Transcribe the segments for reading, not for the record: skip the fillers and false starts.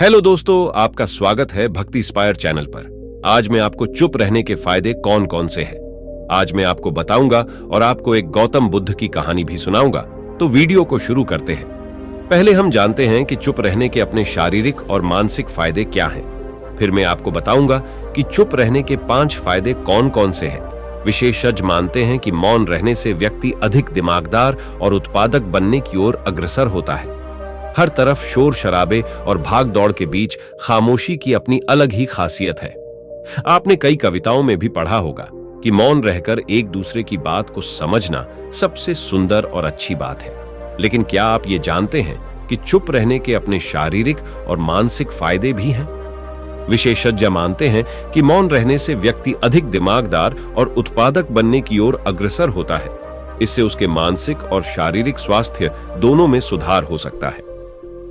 Hello दोस्तों, आपका स्वागत है भक्ति इंस्पायर चैनल पर। आज मैं आपको चुप रहने के फायदे कौन कौन से हैं आज मैं आपको बताऊंगा और आपको एक गौतम बुद्ध की कहानी भी सुनाऊंगा। तो वीडियो को शुरू करते हैं। पहले हम जानते हैं कि चुप रहने के अपने शारीरिक और मानसिक फायदे क्या हैं। फिर मैं आपको बताऊंगा कि चुप रहने के 5 फायदे कौन कौन से हैं। विशेषज्ञ मानते हैं कि मौन रहने से व्यक्ति अधिक दिमागदार और उत्पादक बनने की ओर अग्रसर होता है। हर तरफ शोर शराबे और भाग दौड़ के बीच खामोशी की अपनी अलग ही खासियत है। आपने कई कविताओं में भी पढ़ा होगा कि मौन रहकर एक दूसरे की बात को समझना सबसे सुंदर और अच्छी बात है। लेकिन क्या आप ये जानते हैं कि चुप रहने के अपने शारीरिक और मानसिक फायदे भी हैं? विशेषज्ञ मानते हैं कि मौन रहने से व्यक्ति अधिक दिमागदार और उत्पादक बनने की ओर अग्रसर होता है। इससे उसके मानसिक और शारीरिक स्वास्थ्य दोनों में सुधार हो सकता है।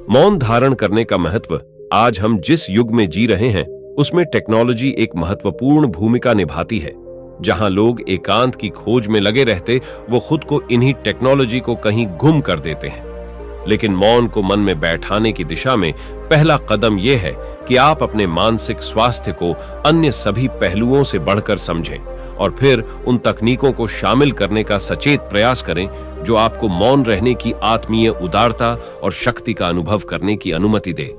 मौन धारण करने का महत्व आज हम जिस युग में जी रहे हैं उसमें टेक्नोलॉजी एक महत्वपूर्ण भूमिका निभाती है। जहां लोग एकांत की खोज में लगे रहते, वो खुद को इन्हीं टेक्नोलॉजी को कहीं गुम कर देते हैं। लेकिन मौन को मन में बैठाने की दिशा में पहला कदम यह है कि आप अपने मानसिक स्वास्थ्य को अन्य सभी पहलुओं से बढ़कर समझें और फिर उन तकनीकों को शामिल करने का सचेत प्रयास करें जो आपको मौन रहने की आत्मीय उदारता और शक्ति का अनुभव करने की अनुमति दे।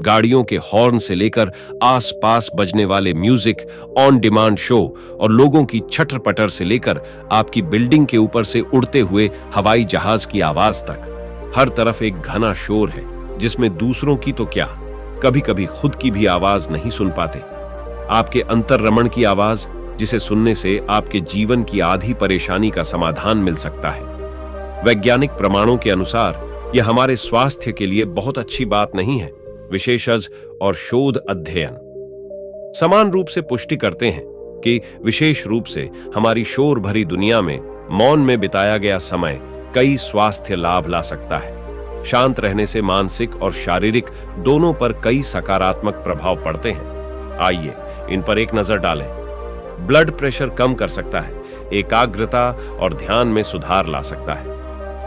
गाड़ियों के हॉर्न से लेकर आसपास बजने वाले म्यूजिक, ऑन डिमांड शो और लोगों की छटर पटर से लेकर आपकी बिल्डिंग के ऊपर से उड़ते हुए हवाई जहाज की आवाज तक, हर तरफ एक घना शोर है जिसमें दूसरों की तो क्या, कभी कभी खुद की भी आवाज नहीं सुन पाते। आपके अंतर्रमण की आवाज, जिसे सुनने से आपके जीवन की आधी परेशानी का समाधान मिल सकता है। वैज्ञानिक प्रमाणों के अनुसार यह हमारे स्वास्थ्य के लिए बहुत अच्छी बात नहीं है। विशेषज्ञ और शोध अध्ययन समान रूप से पुष्टि करते हैं कि विशेष रूप से हमारी शोर भरी दुनिया में मौन में बिताया गया समय कई स्वास्थ्य लाभ ला सकता है। शांत रहने से मानसिक और शारीरिक दोनों पर कई सकारात्मक प्रभाव पड़ते हैं। आइए इन पर एक नजर डालें। ब्लड प्रेशर कम कर सकता है, एकाग्रता और ध्यान में सुधार ला सकता है,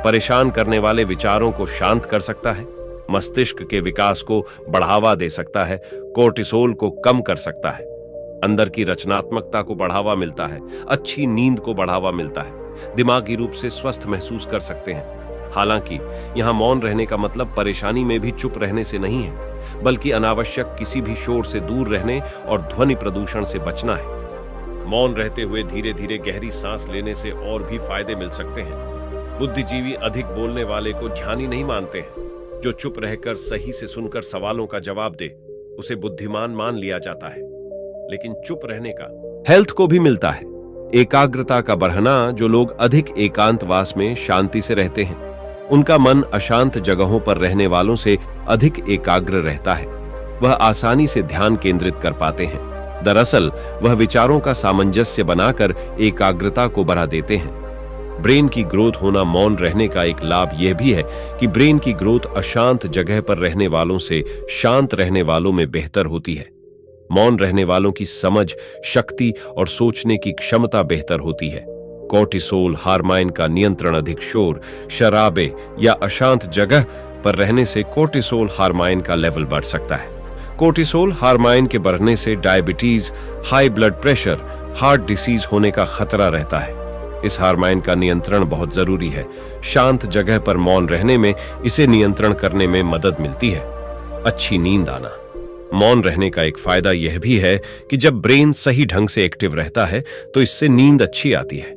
परेशान करने वाले विचारों को शांत कर सकता है, मस्तिष्क के विकास को बढ़ावा दे सकता है, कोर्टिसोल को कम कर सकता है, अंदर की रचनात्मकता को बढ़ावा मिलता है, अच्छी नींद को बढ़ावा मिलता है, दिमागी रूप से स्वस्थ महसूस कर सकते हैं। हालांकि यहां मौन रहने का मतलब परेशानी में भी चुप रहने से नहीं है, बल्कि अनावश्यक किसी भी शोर से दूर रहने और ध्वनि प्रदूषण से बचना है। मौन रहते हुए धीरे धीरे गहरी सांस लेने से और भी फायदे मिल सकते हैं। बुद्धिजीवी अधिक बोलने वाले को ध्यानी नहीं मानते हैं। जो चुप रहकर सही से सुनकर सवालों का जवाब दे उसे बुद्धिमान मान लिया जाता है। लेकिन चुप रहने का हेल्थ को भी मिलता है। एकाग्रता का बढ़ना, जो लोग अधिक एकांतवास में शांति से रहते हैं, उनका मन अशांत जगहों पर रहने वालों से अधिक एकाग्र रहता है। वह आसानी से ध्यान केंद्रित कर पाते हैं। दरअसल वह विचारों का सामंजस्य बनाकर एकाग्रता को बढ़ा देते हैं। ब्रेन की ग्रोथ होना मौन रहने का एक लाभ यह भी है कि ब्रेन की ग्रोथ अशांत जगह पर रहने वालों से शांत रहने वालों में बेहतर होती है। मौन रहने वालों की समझ, शक्ति और सोचने की क्षमता बेहतर होती है। कोर्टिसोल हार्मोन का नियंत्रण अधिक शोर, शराबे या अशांत जगह पर रहने से कोर्टिसोल हार्मोन का लेवल बढ़ सकता है। कोर्टिसोल हार्मोन के बढ़ने से diabetes, high blood pressure, heart disease होने का खतरा रहता है। इस हार्मोन का नियंत्रण बहुत जरूरी है। शांत जगह पर मौन रहने में इसे नियंत्रण करने में मदद मिलती है। अच्छी नींद आना। मौन रहने का एक फायदा यह भी है कि जब ब्रेन सही ढंग से एक्टिव रहता है तो इससे नींद अच्छी आती है।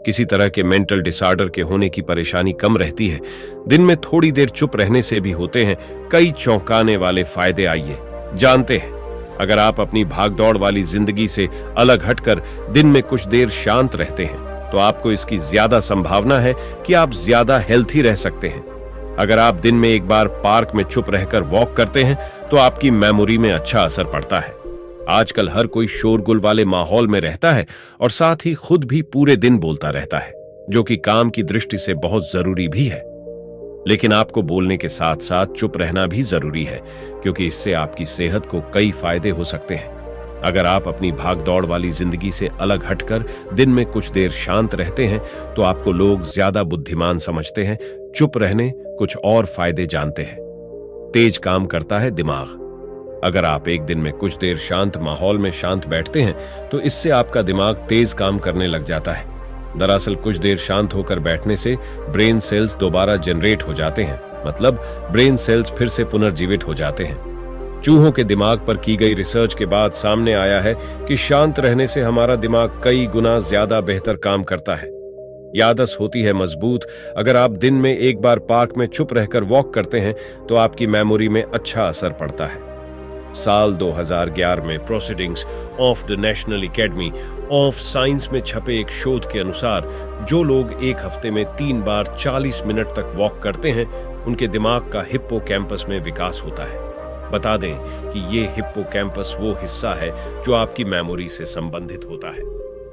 किसी तरह के मेंटल डिसऑर्डर के होने की परेशानी कम रहती है। दिन में थोड़ी देर चुप रहने से भी होते हैं कई चौंकाने वाले फायदे। आइए जानते हैं। अगर आप अपनी भागदौड़ वाली जिंदगी से अलग हटकर दिन में कुछ देर शांत रहते हैं तो आपको इसकी ज्यादा संभावना है कि आप ज्यादा हेल्थी रह सकते हैं। अगर आप दिन में एक बार पार्क में चुप रहकर वॉक करते हैं तो आपकी मेमोरी में अच्छा असर पड़ता है। आजकल हर कोई शोरगुल वाले माहौल में रहता है और साथ ही खुद भी पूरे दिन बोलता रहता है, जो कि काम की दृष्टि से बहुत जरूरी भी है। लेकिन आपको बोलने के साथ साथ चुप रहना भी जरूरी है, क्योंकि इससे आपकी सेहत को कई फायदे हो सकते हैं। अगर आप अपनी भागदौड़ वाली जिंदगी से अलग हटकर दिन में कुछ देर शांत रहते हैं तो आपको लोग ज्यादा बुद्धिमान समझते हैं। चुप रहने कुछ और फायदे जानते हैं। तेज काम करता है दिमाग। अगर आप एक दिन में कुछ देर शांत माहौल में शांत बैठते हैं तो इससे आपका दिमाग तेज काम करने लग जाता है। दरअसल कुछ देर शांत होकर बैठने से ब्रेन सेल्स दोबारा जनरेट हो जाते हैं, मतलब ब्रेन सेल्स फिर से पुनर्जीवित हो जाते हैं। चूहों के दिमाग पर की गई रिसर्च के बाद सामने आया है कि शांत रहने से हमारा दिमाग कई गुना ज्यादा बेहतर काम करता है। याददाश्त होती है मजबूत। अगर आप दिन में एक बार पार्क में चुप रहकर वॉक करते हैं तो आपकी मेमोरी में अच्छा असर पड़ता है। साल 2011 में proceedings of the national academy of science में छपे एक शोध के अनुसार जो लोग एक हफ्ते में 3 बार 40 मिनट तक वॉक करते हैं उनके दिमाग का हिप्पोकैम्पस में विकास होता है। बता दें कि ये हिप्पोकैम्पस वो हिस्सा है जो आपकी मेमोरी से संबंधित होता है।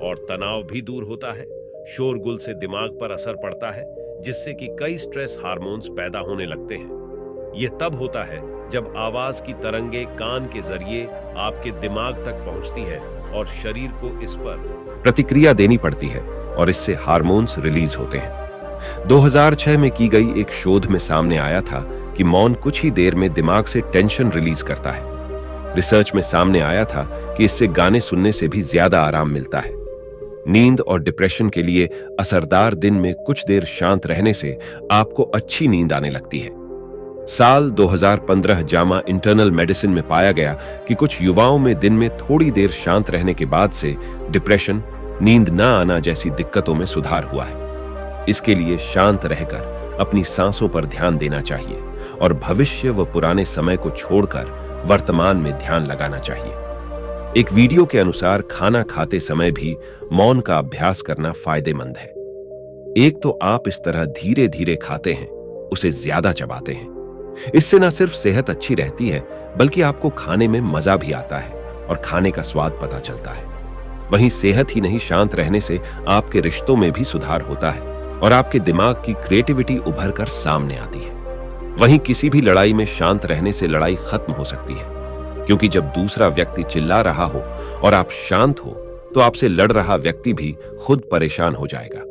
और तनाव भी दूर होता है। शोरगुल से दिमाग पर असर पड़ता है जिससे कि कई स्ट्रेस हार्मोन्स पैदा होने लगते हैं। यह तब होता है जब आवाज की तरंगे कान के जरिए आपके दिमाग तक पहुंचती है और शरीर को इस पर प्रतिक्रिया देनी पड़ती है और इससे हार्मोन्स रिलीज होते हैं। 2006 में की गई एक शोध में सामने आया था कि मौन कुछ ही देर में दिमाग से टेंशन रिलीज करता है। रिसर्च में सामने आया था कि इससे गाने सुनने से भी ज्यादा आराम मिलता है। नींद और डिप्रेशन के लिए असरदार दिन में कुछ देर शांत रहने से आपको अच्छी नींद आने लगती है। साल 2015 जामा इंटरनल मेडिसिन में पाया गया कि कुछ युवाओं में दिन में थोड़ी देर शांत रहने के बाद से डिप्रेशन, नींद न आना जैसी दिक्कतों में सुधार हुआ है। इसके लिए शांत रहकर अपनी सांसों पर ध्यान देना चाहिए और भविष्य व पुराने समय को छोड़कर वर्तमान में ध्यान लगाना चाहिए। एक वीडियो के अनुसार खाना खाते समय भी मौन का अभ्यास करना फायदेमंद है। एक तो आप इस तरह धीरे धीरे खाते हैं, उसे ज्यादा चबाते हैं। इससे न सिर्फ सेहत अच्छी रहती है बल्कि आपको खाने में मजा भी आता है और खाने का स्वाद पता चलता है। वहीं सेहत ही नहीं, शांत रहने से आपके रिश्तों में भी सुधार होता है और आपके दिमाग की क्रिएटिविटी उभर कर सामने आती है। वहीं किसी भी लड़ाई में शांत रहने से लड़ाई खत्म हो सकती है, क्योंकि जब दूसरा व्यक्ति चिल्ला रहा हो और आप शांत हो तो आपसे लड़ रहा व्यक्ति भी खुद परेशान हो जाएगा।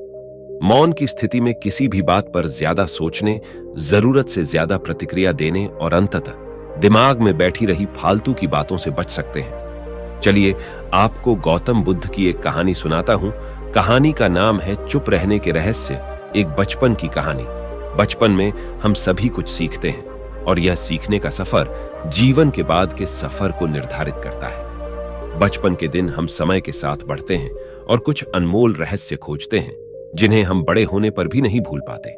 मौन की स्थिति में किसी भी बात पर ज्यादा सोचने, जरूरत से ज्यादा प्रतिक्रिया देने और अंततः दिमाग में बैठी रही फालतू की बातों से बच सकते हैं। चलिए आपको गौतम बुद्ध की एक कहानी सुनाता हूं। कहानी का नाम है चुप रहने के रहस्य, एक बचपन की कहानी। बचपन में हम सभी कुछ सीखते हैं और यह सीखने का सफर जीवन के बाद के सफर को निर्धारित करता है। बचपन के दिन हम समय के साथ बढ़ते हैं और कुछ अनमोल रहस्य खोजते हैं जिन्हें हम बड़े होने पर भी नहीं भूल पाते।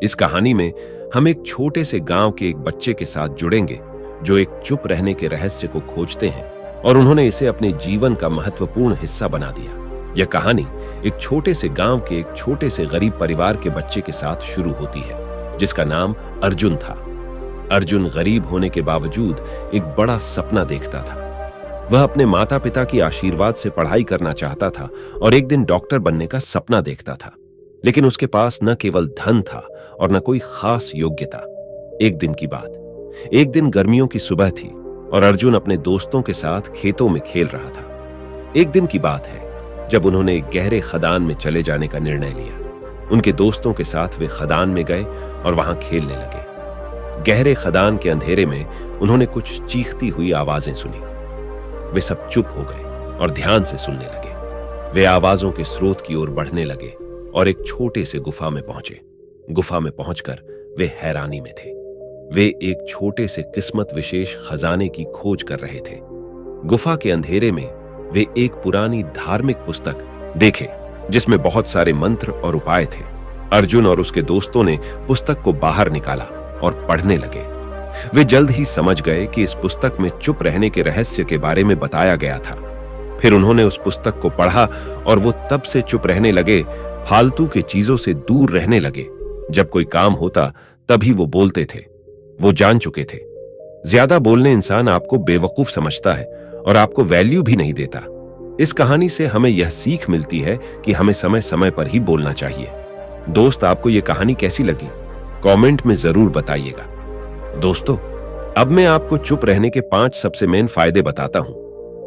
इस कहानी में हम एक छोटे से गांव के एक बच्चे के साथ जुड़ेंगे जो एक चुप रहने के रहस्य को खोजते हैं और उन्होंने इसे अपने जीवन का महत्वपूर्ण हिस्सा बना दिया। यह कहानी एक छोटे से गांव के एक छोटे से गरीब परिवार के बच्चे के साथ शुरू होती है जिसका नाम अर्जुन था। अर्जुन गरीब होने के बावजूद एक बड़ा सपना देखता था। वह अपने माता पिता की आशीर्वाद से पढ़ाई करना चाहता था और एक दिन डॉक्टर बनने का सपना देखता था। लेकिन उसके पास न केवल धन था और न कोई खास योग्यता। एक दिन की बात, एक दिन गर्मियों की सुबह थी और अर्जुन अपने दोस्तों के साथ खेतों में खेल रहा था। एक दिन की बात है जब उन्होंने एक गहरे खदान में चले जाने का निर्णय लिया। उनके दोस्तों के साथ वे खदान में गए और वहां खेलने लगे। गहरे खदान के अंधेरे में उन्होंने कुछ चीखती हुई आवाजें सुनी। वे सब चुप हो गए और ध्यान से सुनने लगे। वे आवाजों के स्रोत की ओर बढ़ने लगे और एक छोटे से गुफा में पहुंचे। गुफा में पहुंचकर वे हैरानी में थे। वे एक छोटे से किस्मत विशेष खजाने की खोज कर रहे थे। गुफा के अंधेरे में वे एक पुरानी धार्मिक पुस्तक देखे जिसमें बहुत सारे मंत्र और उपाय थे। अर्जुन और उसके दोस्तों ने पुस्तक को बाहर निकाला और पढ़ने लगे। वे जल्द ही समझ गए कि इस पुस्तक में चुप रहने के रहस्य के बारे में बताया गया था। फिर उन्होंने उस पुस्तक को पढ़ा और वो तब से चुप रहने लगे, फालतू की चीजों से दूर रहने लगे। जब कोई काम होता तभी वो बोलते थे। वो जान चुके थे ज्यादा बोलने इंसान आपको बेवकूफ समझता है और आपको वैल्यू भी नहीं देता। इस कहानी से हमें यह सीख मिलती है कि हमें समय समय पर ही बोलना चाहिए। दोस्त, आपको यह कहानी कैसी लगी? कमेंट में जरूर बताइएगा। दोस्तों, अब मैं आपको चुप रहने के 5 सबसे मेन फायदे बताता हूं।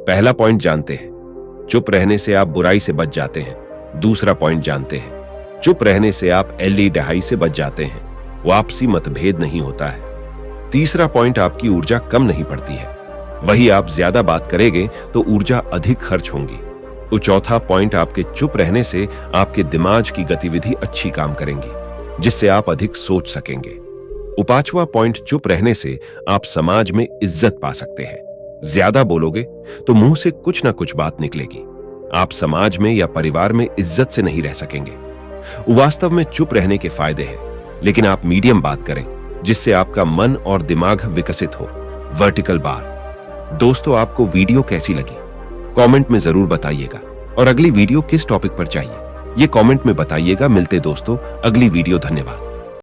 पहला पॉइंट जानते हैं, चुप रहने से आप बुराई से बच जाते हैं। दूसरा पॉइंट जानते हैं, चुप रहने से आप एल्डीहाइड से बच जाते हैं। वो आपसी मतभेद नहीं होता है। तीसरा पॉइंट, आपकी ऊर्जा कम नहीं पड़ती है। वही आप ज्यादा बात करेंगे तो ऊर्जा अधिक खर्च होंगी। तो चौथा पॉइंट, आपके चुप रहने से आपके दिमाग की गतिविधि अच्छी काम करेंगी, जिससे आप अधिक सोच सकेंगे। पांचवा पॉइंट, चुप रहने से आप समाज में इज्जत पा सकते हैं। ज्यादा बोलोगे तो मुंह से कुछ ना कुछ बात निकलेगी। आप समाज में या परिवार में इज्जत से नहीं रह सकेंगे। वास्तव में चुप रहने के फायदे हैं, लेकिन आप मीडियम बात करें, जिससे आपका मन और दिमाग विकसित हो। Vertical bar. दोस्तों, आपको वीडियो कैसी लगी कमेंट में जरूर बताइएगा, और अगली वीडियो किस टॉपिक पर चाहिए ये कमेंट में बताइएगा। मिलते दोस्तों अगली वीडियो। धन्यवाद।